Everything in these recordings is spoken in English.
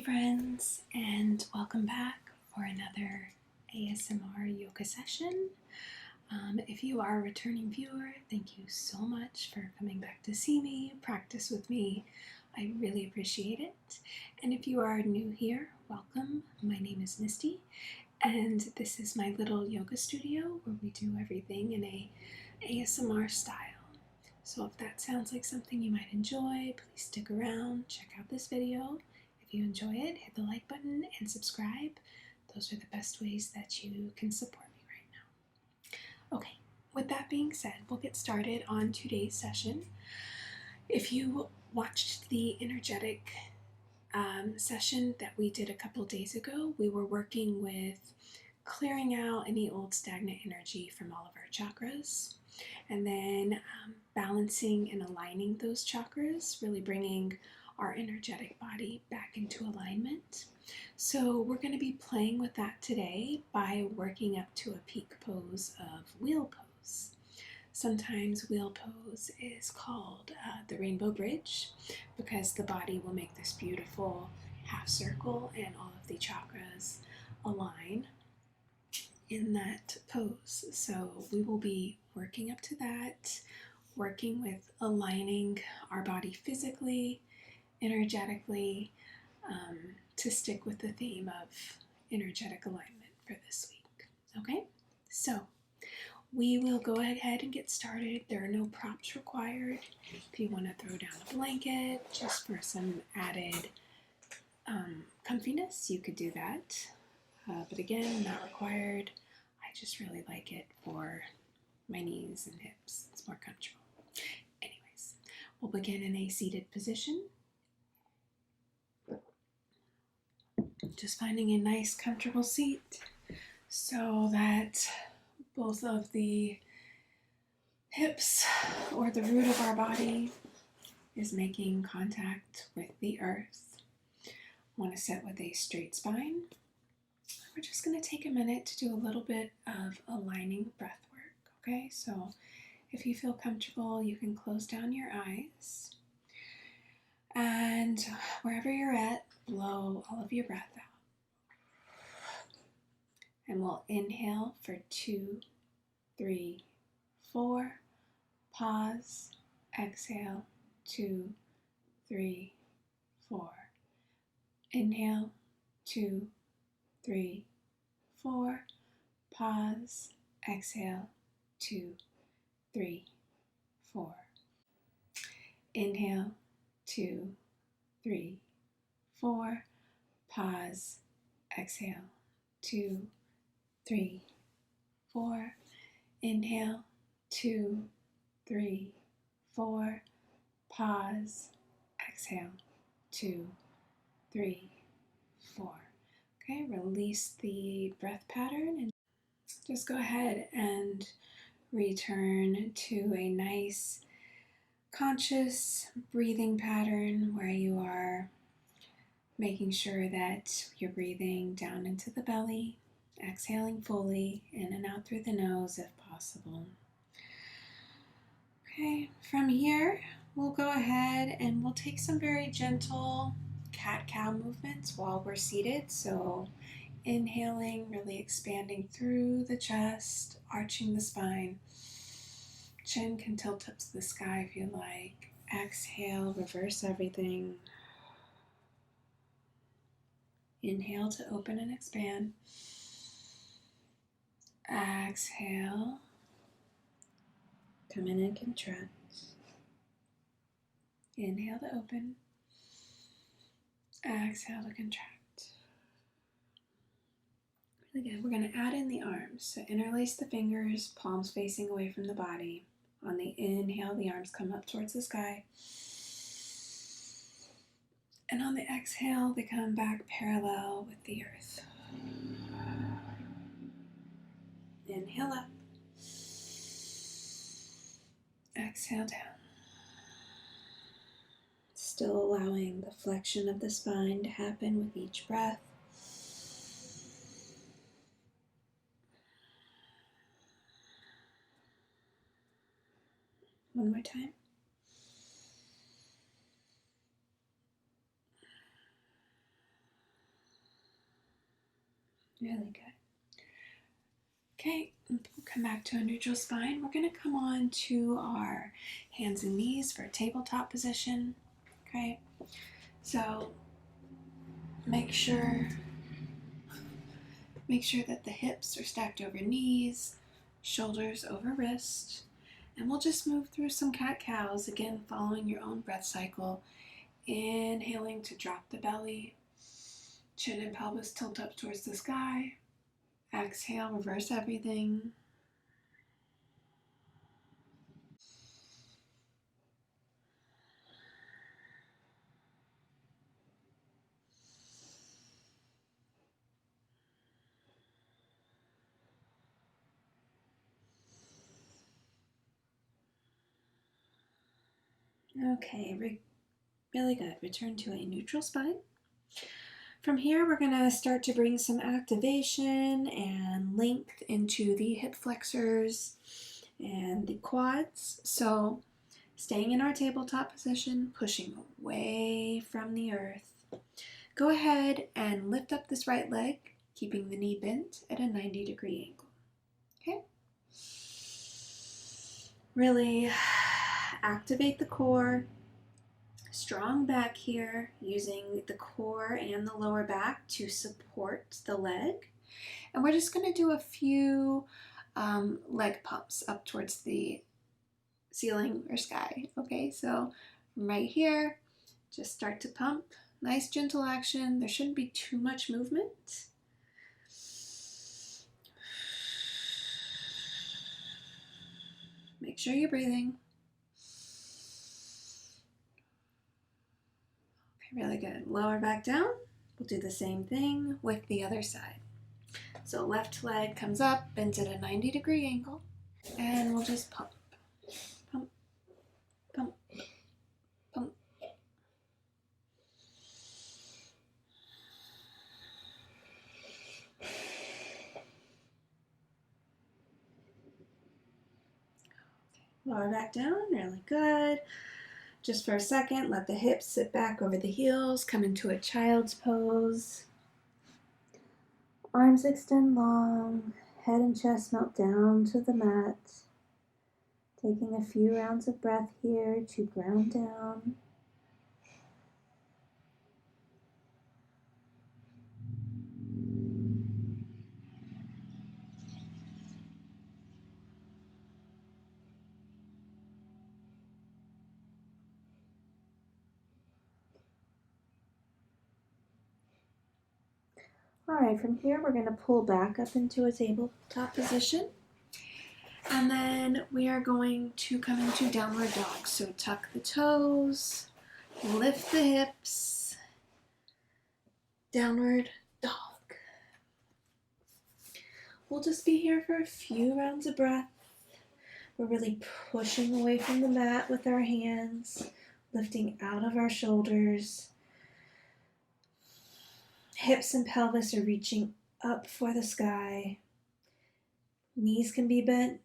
friends, and welcome back for another ASMR yoga session. If you are a returning viewer, thank you so much for coming back to see me, practice with me. I really appreciate it. And if you are new here, welcome. My name is Misty, and this is my little yoga studio where we do everything in a ASMR style. So if that sounds like something you might enjoy, please stick around, check out this video. If you enjoy it, hit the like button and subscribe. Those are the best ways that you can support me right now. Okay, with that being said, we'll get started on today's session. If you watched the energetic session that we did a couple days ago, we were working with clearing out any old stagnant energy from all of our chakras, and then balancing and aligning those chakras, really bringing our energetic body back into alignment. So we're going to be playing with that today by working up to a peak pose of wheel pose. Sometimes wheel pose is called the rainbow bridge because the body will make this beautiful half circle and all of the chakras align in that pose. So we will be working up to that, working with aligning our body physically, energetically, to stick with the theme of energetic alignment for this week. Okay, so we will go ahead and get started. There are no props required. If you want to throw down a blanket just for some added comfiness, you could do that. But again, not required. I just really like it for my knees and hips. It's more comfortable. Anyways, we'll begin in a seated position. Just finding a nice comfortable seat so that both of the hips or the root of our body is making contact with the earth. Want to sit with a straight spine. We're just going to take a minute to do a little bit of aligning breath work, okay? So if you feel comfortable, you can close down your eyes. And wherever you're at, blow all of your breath out. And we'll inhale for 2, 3, 4. Pause. Exhale. 2, 3, 4. Inhale. 2, 3, 4. Pause. Exhale. 2, 3, 4. Inhale. 2, 3, 4. Pause. Exhale. 2, 3, 4. Inhale. 2, 3, 4. Pause. Exhale. 2, 3, 4. Okay, release the breath pattern and just go ahead and return to a nice conscious breathing pattern where you are making sure that you're breathing down into the belly, exhaling fully, in and out through the nose if possible. Okay, from here, we'll go ahead and we'll take some very gentle cat-cow movements while we're seated. So inhaling, really expanding through the chest, arching the spine. Chin can tilt up to the sky if you like. Exhale, reverse everything. Inhale to open and expand. Exhale. Come in and contract. Inhale to open. Exhale to contract. Really good. We're going to add in the arms. So interlace the fingers, palms facing away from the body. On the inhale, the arms come up towards the sky. And on the exhale, they come back parallel with the earth. Inhale up. Exhale down. Still allowing the flexion of the spine to happen with each breath. One more time. Really good. Okay, come back to a neutral spine. We're going to come on to our hands and knees for a tabletop position. Okay, so make sure that the hips are stacked over knees, shoulders over wrist, and we'll just move through some cat-cows, again following your own breath cycle. Inhaling to drop the belly, chin and pelvis tilt up towards the sky. Exhale, reverse everything. Okay, really good. Return to a neutral spine. From here, we're going to start to bring some activation and length into the hip flexors and the quads. So, staying in our tabletop position, pushing away from the earth. Go ahead and lift up this right leg, keeping the knee bent at a 90-degree angle. Okay? Really activate the core. Strong back here, using the core and the lower back to support the leg. And we're just going to do a few leg pumps up towards the ceiling or sky. Okay, so right here, just start to pump. Nice gentle action. There shouldn't be too much movement. Make sure you're breathing. Okay, really good. Lower back down. We'll do the same thing with the other side. So left leg comes up, bends at a 90-degree angle, and we'll just pump, pump, pump, pump. Lower back down, really good. Just for a second, let the hips sit back over the heels, come into a child's pose. Arms extend long, head and chest melt down to the mat. Taking a few rounds of breath here to ground down. Alright, from here we're going to pull back up into a tabletop position. And then we are going to come into downward dog. So tuck the toes, lift the hips, downward dog. We'll just be here for a few rounds of breath. We're really pushing away from the mat with our hands, lifting out of our shoulders. Hips and pelvis are reaching up for the sky. Knees can be bent.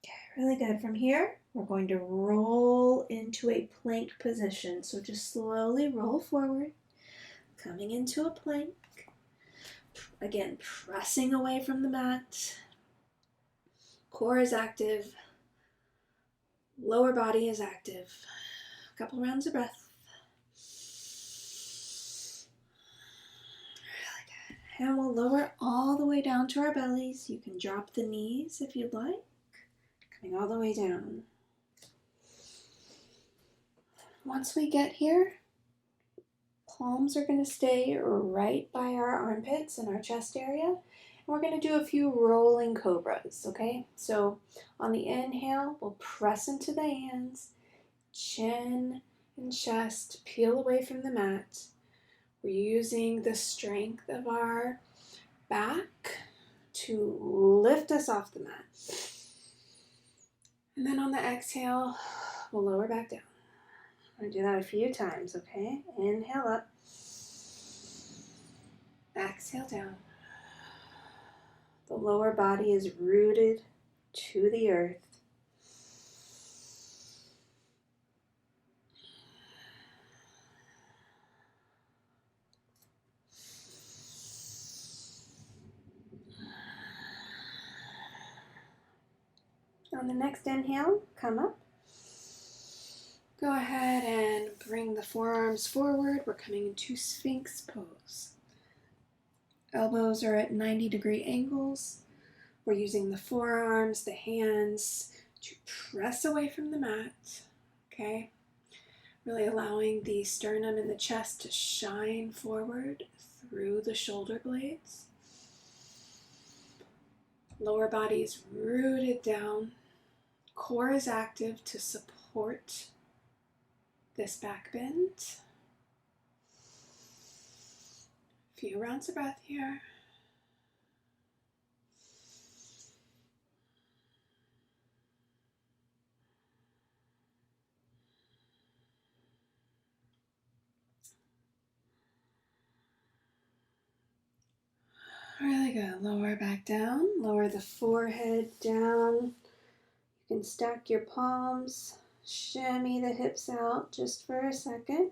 Okay, really good. From here, we're going to roll into a plank position. So just slowly roll forward, coming into a plank. Again, pressing away from the mat. Core is active. Lower body is active. A couple rounds of breath. Really good. And we'll lower all the way down to our bellies. You can drop the knees if you'd like. Coming all the way down. Once we get here, palms are going to stay right by our armpits and our chest area. And we're going to do a few rolling cobras, okay? So on the inhale, we'll press into the hands, chin and chest peel away from the mat. We're using the strength of our back to lift us off the mat. And then on the exhale, we'll lower back down. I'm going to do that a few times, okay? Inhale up. Exhale down. The lower body is rooted to the earth. On the next inhale, come up. Go ahead and bring the forearms forward. We're coming into Sphinx pose. Elbows are at 90-degree angles. We're using the forearms, the hands to press away from the mat. Okay? Really allowing the sternum and the chest to shine forward through the shoulder blades. Lower body is rooted down. Core is active to support this back bend. A few rounds of breath here. Really good. Lower back down. Lower the forehead down. You can stack your palms. Shimmy the hips out just for a second.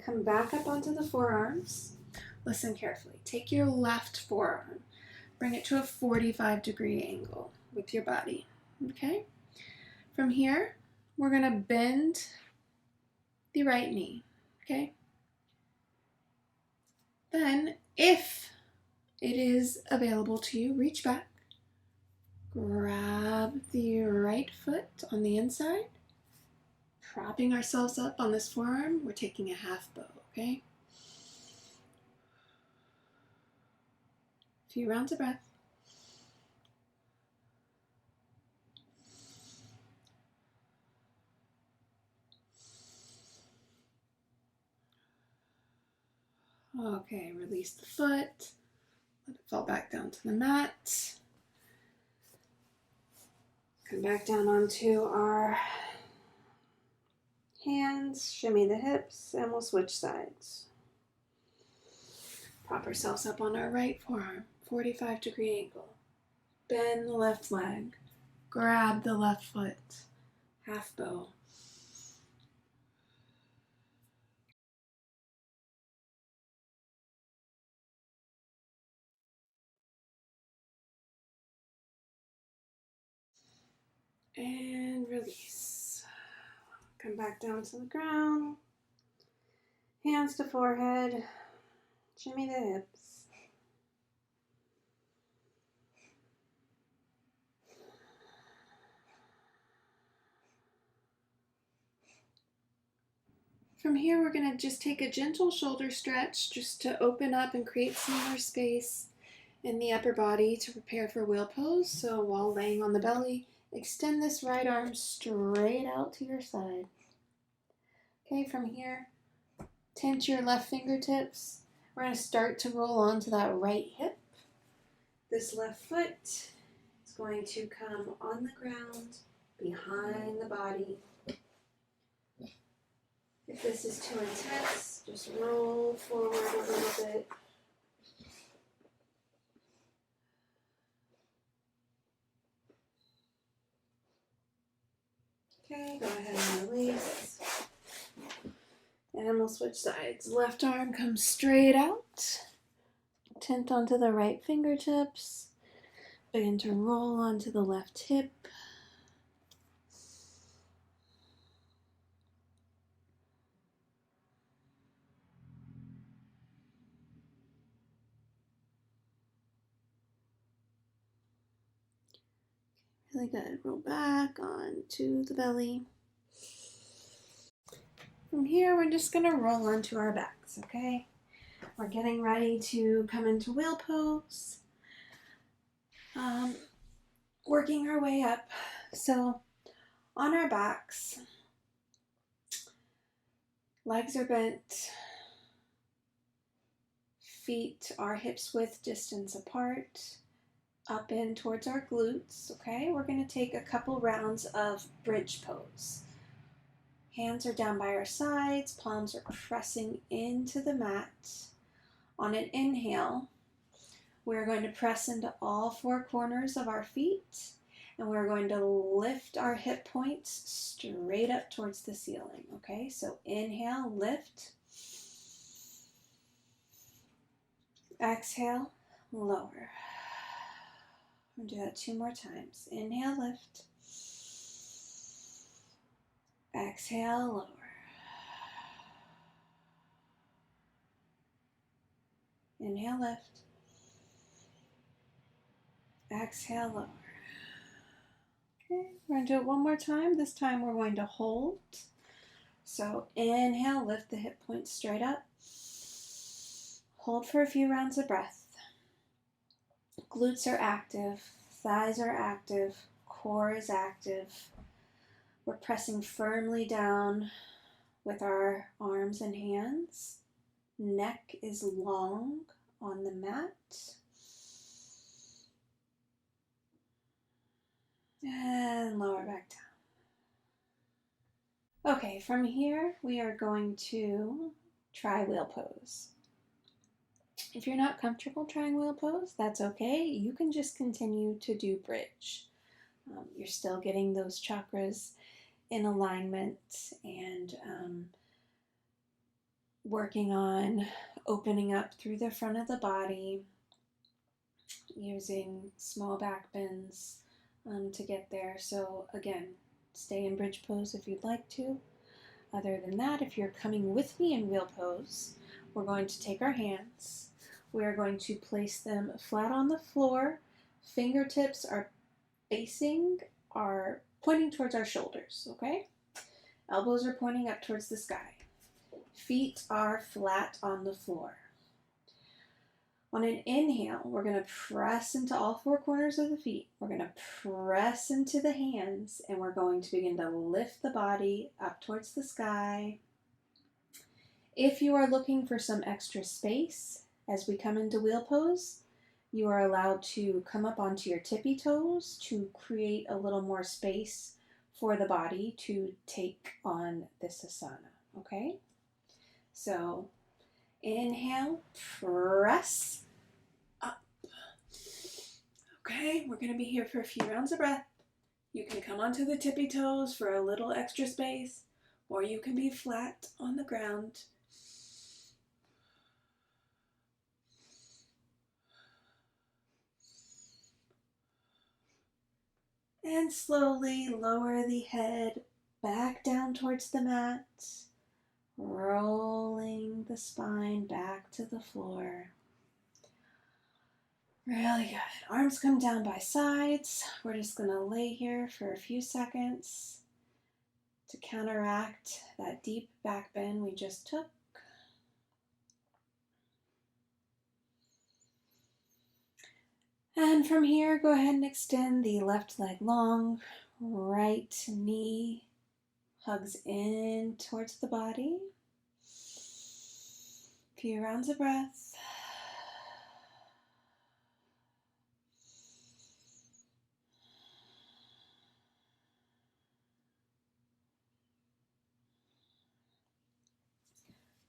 Come back up onto the forearms. Listen carefully. Take your left forearm. Bring it to a 45-degree angle with your body. Okay? From here, we're going to bend the right knee. Okay? Then, if it is available to you, reach back. Grab the right foot on the inside. Propping ourselves up on this forearm, we're taking a half bow, okay? A few rounds of breath. Okay, release the foot. Let it fall back down to the mat. Come back down onto our hands, shimmy the hips, and we'll switch sides. Prop ourselves up on our right forearm, 45-degree angle. Bend the left leg. Grab the left foot, half bow. And release. Come back down to the ground. Hands to forehead. Shimmy the hips. From here, we're going to just take a gentle shoulder stretch just to open up and create some more space in the upper body to prepare for wheel pose. So while laying on the belly, extend this right arm straight out to your side. Okay, from here, tense your left fingertips. We're going to start to roll onto that right hip. This left foot is going to come on the ground behind the body. If this is too intense, just roll forward a little bit. Okay, go ahead and release. And we'll switch sides. Left arm comes straight out. Tent onto the right fingertips. Begin to roll onto the left hip. Really good. Roll back onto the belly. From here, we're just going to roll onto our backs, okay? We're getting ready to come into wheel pose. Working our way up. So on our backs, legs are bent, feet are hips width distance apart, up in towards our glutes, okay? We're going to take a couple rounds of bridge pose. Hands are down by our sides, palms are pressing into the mat. On an inhale, we're going to press into all four corners of our feet, and we're going to lift our hip points straight up towards the ceiling, okay? So inhale, lift. Exhale, lower. We'll do that 2 more times. Inhale, lift. Exhale, lower. Inhale, lift. Exhale, lower. Okay, we're going to do it 1 more time. This time we're going to hold. So inhale, lift the hip points straight up. Hold for a few rounds of breath. Glutes are active, thighs are active, core is active. We're pressing firmly down with our arms and hands. Neck is long on the mat. And lower back down. Okay, from here we are going to try wheel pose. If you're not comfortable trying wheel pose, that's okay. You can just continue to do bridge. You're still getting those chakras in alignment and working on opening up through the front of the body, using small back bends to get there. So again, stay in bridge pose if you'd like to. Other than that, if you're coming with me in wheel pose, we're going to take our hands. We are going to place them flat on the floor. Fingertips are pointing towards our shoulders, okay? Elbows are pointing up towards the sky. Feet are flat on the floor. On an inhale, we're going to press into all four corners of the feet. We're going to press into the hands, and we're going to begin to lift the body up towards the sky. If you are looking for some extra space as we come into wheel pose, you are allowed to come up onto your tippy toes to create a little more space for the body to take on this asana, okay? So inhale, press up. Okay, we're going to be here for a few rounds of breath. You can come onto the tippy toes for a little extra space, or you can be flat on the ground. And slowly lower the head back down towards the mat, rolling the spine back to the floor. Really good. Arms come down by sides. We're just going to lay here for a few seconds to counteract that deep back bend we just took. And from here, go ahead and extend the left leg long. Right knee hugs in towards the body. A few rounds of breath.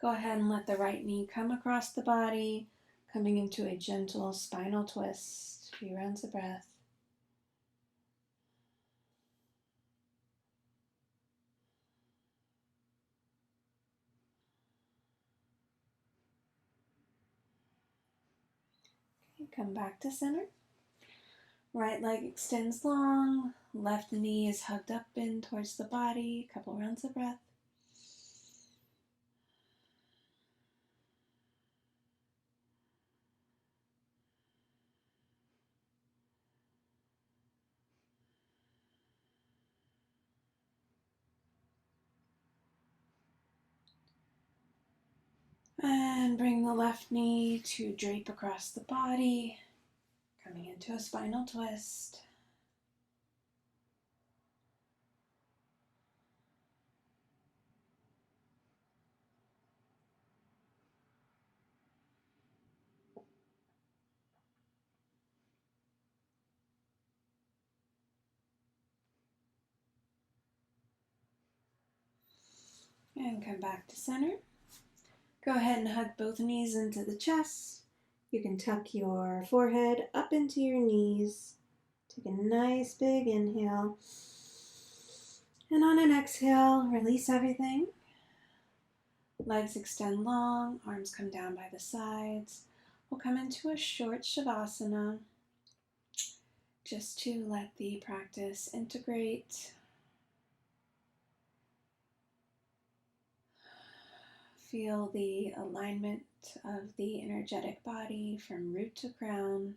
Go ahead and let the right knee come across the body, coming into a gentle spinal twist. A few rounds of breath. Okay, come back to center. Right leg extends long, left knee is hugged up in towards the body. A couple rounds of breath. And bring the left knee to drape across the body, coming into a spinal twist. And come back to center. Go ahead and hug both knees into the chest. You can tuck your forehead up into your knees. Take a nice big inhale. And on an exhale, release everything. Legs extend long, arms come down by the sides. We'll come into a short Savasana just to let the practice integrate. Feel the alignment of the energetic body from root to crown.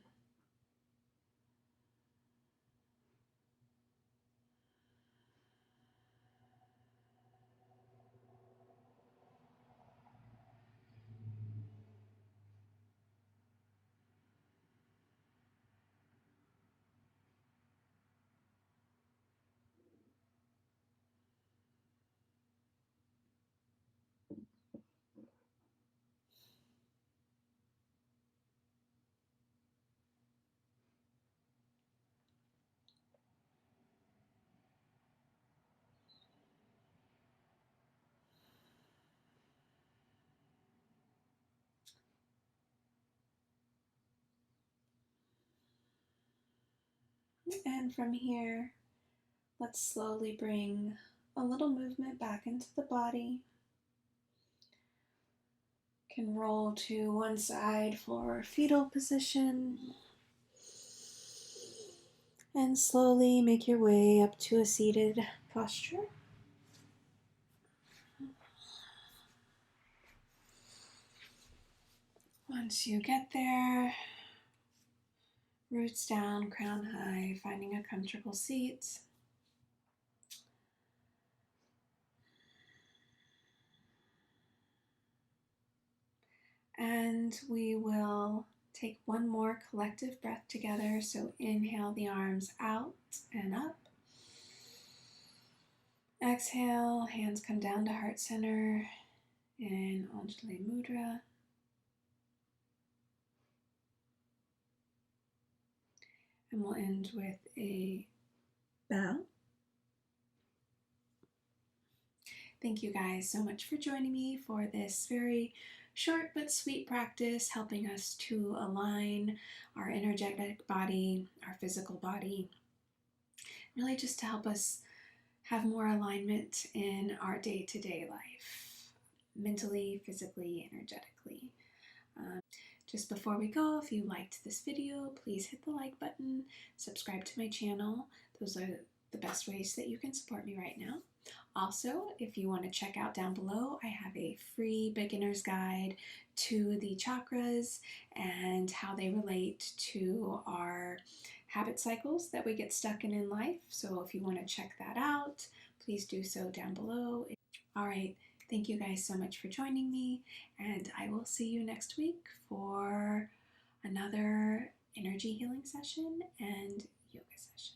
And from here, let's slowly bring a little movement back into the body. Can roll to one side for fetal position. And slowly make your way up to a seated posture. Once you get there, roots down, crown high, finding a comfortable seat. And we will take one more collective breath together. So inhale the arms out and up. Exhale, hands come down to heart center in Anjali Mudra. And we'll end with a bow. Thank you guys so much for joining me for this very short but sweet practice, helping us to align our energetic body, our physical body, really just to help us have more alignment in our day-to-day life, mentally, physically, energetically. Just before we go, if you liked this video, please hit the like button, subscribe to my channel. Those are the best ways that you can support me right now. Also, if you want to check out down below, I have a free beginner's guide to the chakras and how they relate to our habit cycles that we get stuck in life. So if you want to check that out, please do so down below. All right, thank you guys so much for joining me, and I will see you next week for another energy healing session and yoga session.